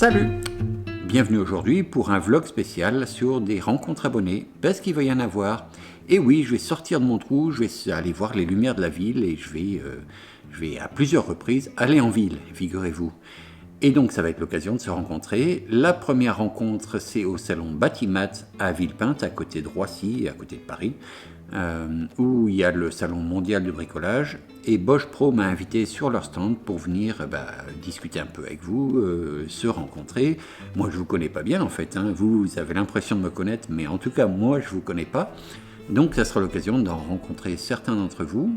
Salut! Bienvenue aujourd'hui pour un vlog spécial sur des rencontres abonnées, parce qu'il va y en avoir. Et oui, je vais sortir de mon trou, je vais aller voir les lumières de la ville et je vais à plusieurs reprises aller en ville, figurez-vous. Et donc ça va être l'occasion de se rencontrer. La première rencontre, c'est au salon Batimat à Villepinte, à côté de Roissy, à côté de Paris, où il y a le salon mondial du bricolage. Et Bosch Pro m'a invité sur leur stand pour venir discuter un peu avec vous, se rencontrer. Moi je ne vous connais pas bien en fait, hein. Vous avez l'impression de me connaître, mais en tout cas moi je ne vous connais pas. Donc ça sera l'occasion d'en rencontrer certains d'entre vous.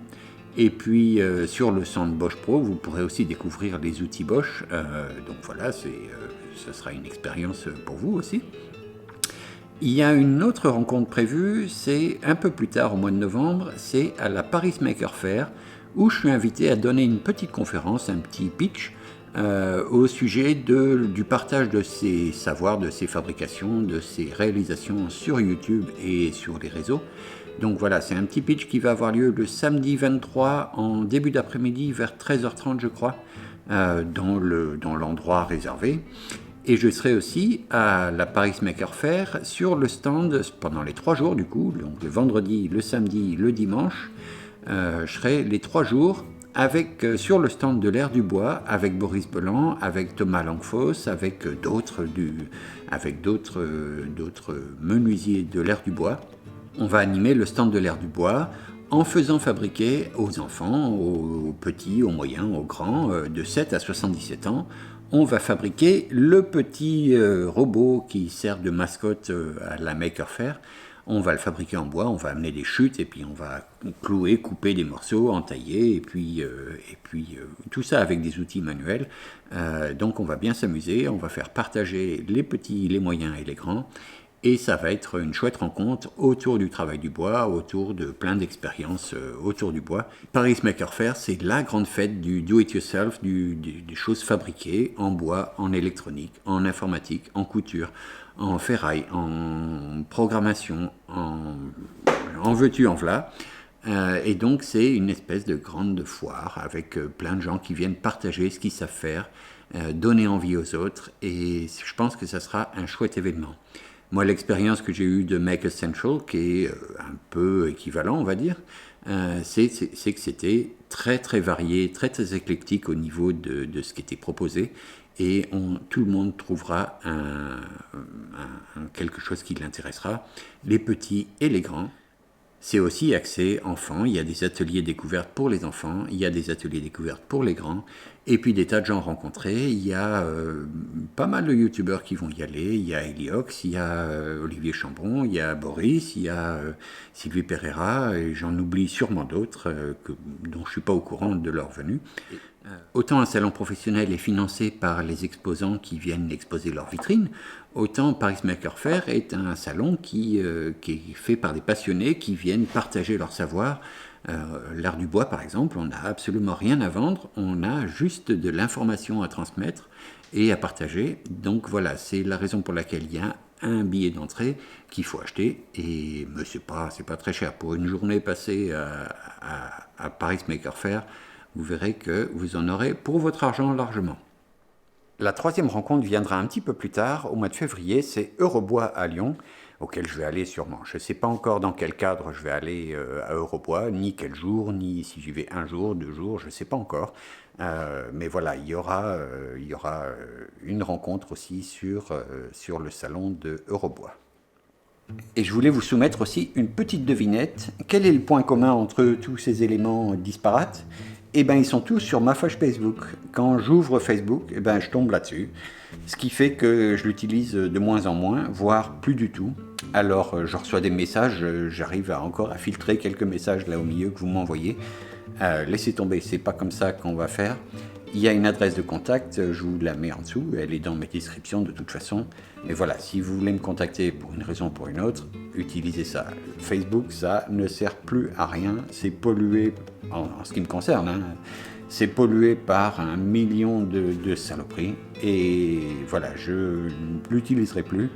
Et puis sur le stand Bosch Pro, vous pourrez aussi découvrir les outils Bosch. Donc voilà, ce sera une expérience pour vous aussi. Il y a une autre rencontre prévue, c'est un peu plus tard au mois de novembre, c'est à la Paris Maker Faire, où je suis invité à donner une petite conférence, un petit pitch, au sujet du partage de ses savoirs, de ses fabrications, de ses réalisations sur YouTube et sur les réseaux. Donc voilà, c'est un petit pitch qui va avoir lieu le samedi 23 en début d'après-midi vers 13h30 je crois, dans l'endroit réservé. Et je serai aussi à la Paris Maker Faire sur le stand pendant les 3 jours du coup, donc le vendredi, le samedi, le dimanche. Je serai les 3 jours sur le stand de l'Air du Bois avec Boris Bellan, avec Thomas Langfoss, avec d'autres menuisiers de l'Air du Bois. On va animer le stand de l'Air du Bois en faisant fabriquer aux enfants, aux petits, aux moyens, aux grands, de 7 à 77 ans, on va fabriquer le petit robot qui sert de mascotte à la Maker Faire. On va le fabriquer en bois, on va amener des chutes et puis on va clouer, couper des morceaux, entailler et puis tout ça avec des outils manuels. Donc on va bien s'amuser, on va faire partager les petits, les moyens et les grands. Et ça va être une chouette rencontre autour du travail du bois, autour de plein d'expériences autour du bois. Paris Maker Faire, c'est la grande fête du do-it-yourself, des choses fabriquées en bois, en électronique, en informatique, en couture, en ferraille, en programmation, en veux-tu, en v'là. Et donc c'est une espèce de grande foire avec plein de gens qui viennent partager ce qu'ils savent faire, donner envie aux autres. Et je pense que ça sera un chouette événement. Moi, l'expérience que j'ai eue de Make Essential, qui est un peu équivalent, on va dire, c'est que c'était très très varié, très très éclectique au niveau de ce qui était proposé, et tout le monde trouvera quelque chose qui l'intéressera, les petits et les grands. C'est aussi axé enfants, il y a des ateliers découvertes pour les enfants, il y a des ateliers découvertes pour les grands, et puis des tas de gens rencontrés. Il y a pas mal de youtubeurs qui vont y aller, il y a Eliox, il y a Olivier Chambron, il y a Boris, il y a Sylvie Pereira, et j'en oublie sûrement d'autres dont je ne suis pas au courant de leur venue. Autant un salon professionnel est financé par les exposants qui viennent exposer leurs vitrines, autant Paris Maker Faire est un salon qui est fait par des passionnés qui viennent partager leur savoir. L'art du bois par exemple, on n'a absolument rien à vendre, on a juste de l'information à transmettre et à partager. Donc voilà, c'est la raison pour laquelle il y a un billet d'entrée qu'il faut acheter, mais c'est pas très cher. Pour une journée passée à Paris Maker Faire, vous verrez que vous en aurez pour votre argent largement. La troisième rencontre viendra un petit peu plus tard, au mois de février, c'est Eurobois à Lyon, auquel je vais aller sûrement. Je ne sais pas encore dans quel cadre je vais aller à Eurobois, ni quel jour, ni si j'y vais 1 jour, 2 jours, je ne sais pas encore. Mais voilà, il y aura une rencontre aussi sur le salon de Eurobois. Et je voulais vous soumettre aussi une petite devinette. Quel est le point commun entre tous ces éléments disparates ? Eh bien, ils sont tous sur ma page Facebook. Quand j'ouvre Facebook, eh ben, je tombe là-dessus. Ce qui fait que je l'utilise de moins en moins, voire plus du tout. Alors, je reçois des messages, j'arrive encore à filtrer quelques messages là au milieu que vous m'envoyez. Laissez tomber, c'est pas comme ça qu'on va faire. Il y a une adresse de contact, je vous la mets en dessous, elle est dans mes descriptions de toute façon. Mais voilà, si vous voulez me contacter pour une raison ou pour une autre, utilisez ça. Facebook, ça ne sert plus à rien, c'est pollué, en ce qui me concerne, hein, c'est pollué par 1 million de saloperies. Et voilà, je ne l'utiliserai plus.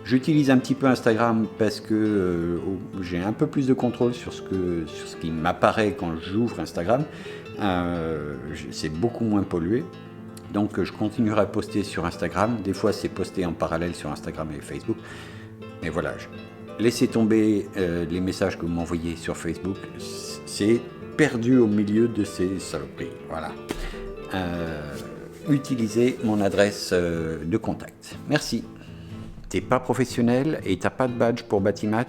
J'utilise un petit peu Instagram parce que j'ai un peu plus de contrôle sur ce qui m'apparaît quand j'ouvre Instagram. C'est beaucoup moins pollué. Donc je continuerai à poster sur Instagram. Des fois c'est posté en parallèle sur Instagram et Facebook. Mais voilà, laissez tomber les messages que vous m'envoyez sur Facebook. C'est perdu au milieu de ces saloperies. Voilà. Utilisez mon adresse de contact. Merci. T'es pas professionnel et t'as pas de badge pour Batimat,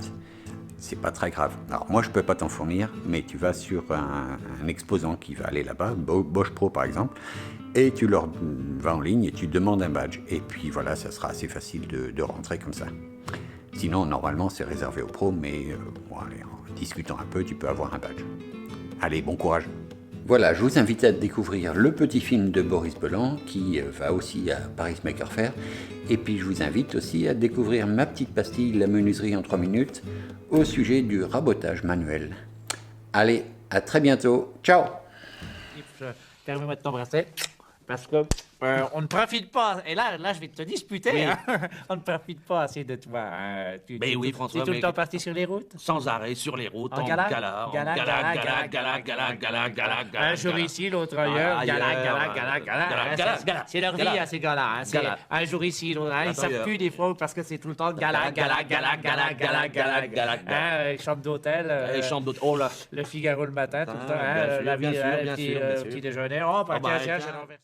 c'est pas très grave. Alors moi je peux pas t'en fournir, mais tu vas sur un exposant qui va aller là-bas, Bosch Pro par exemple, et tu leur vas en ligne et tu demandes un badge. Et puis voilà, ça sera assez facile de rentrer comme ça. Sinon normalement c'est réservé aux pros, mais bon, allez, en discutant un peu, tu peux avoir un badge. Allez, bon courage. Voilà, je vous invite à découvrir le petit film de Boris Belan qui va aussi à Paris Maker Faire. Et puis je vous invite aussi à découvrir ma petite pastille, la menuiserie en 3 minutes, au sujet du rabotage manuel. Allez, à très bientôt. Ciao. Permets-moi de t'embrasser, parce que on ne profite pas. Et là, je vais te disputer. Oui. Hein. On ne profite pas assez de toi. Hein. Mais oui, François, Tu es tout le mais- temps parti sur les routes. Sans arrêt sur les routes, En en gala, gala, en gala, gala, gala, gala, gala, gala, gala, gala, Un jour gala. ici, l'autre ailleurs. Ailleurs, Gala, gala, gala, gala, gala. gala, Hein, gala, c'est- gala. C'est leur vie, Gala. hein, ces gars-là. Hein. C'est Gala. un jour ici, l'autre. Hein. Ils Attends, savent plus des fois parce que c'est tout le temps gala, gala, gala, gala, gala, gala, gala. Hein, chambre d'hôtel. Les chambres d'hôtel. Oh là. Le Figaro le matin, tout le temps. Ah, bien hein, sûr, la bien vie, sûr, hein, bien petit, sûr, bien sûr. petit déjeuner. Oh, bah, Ah bah, tiens, tiens. j'ai renversé.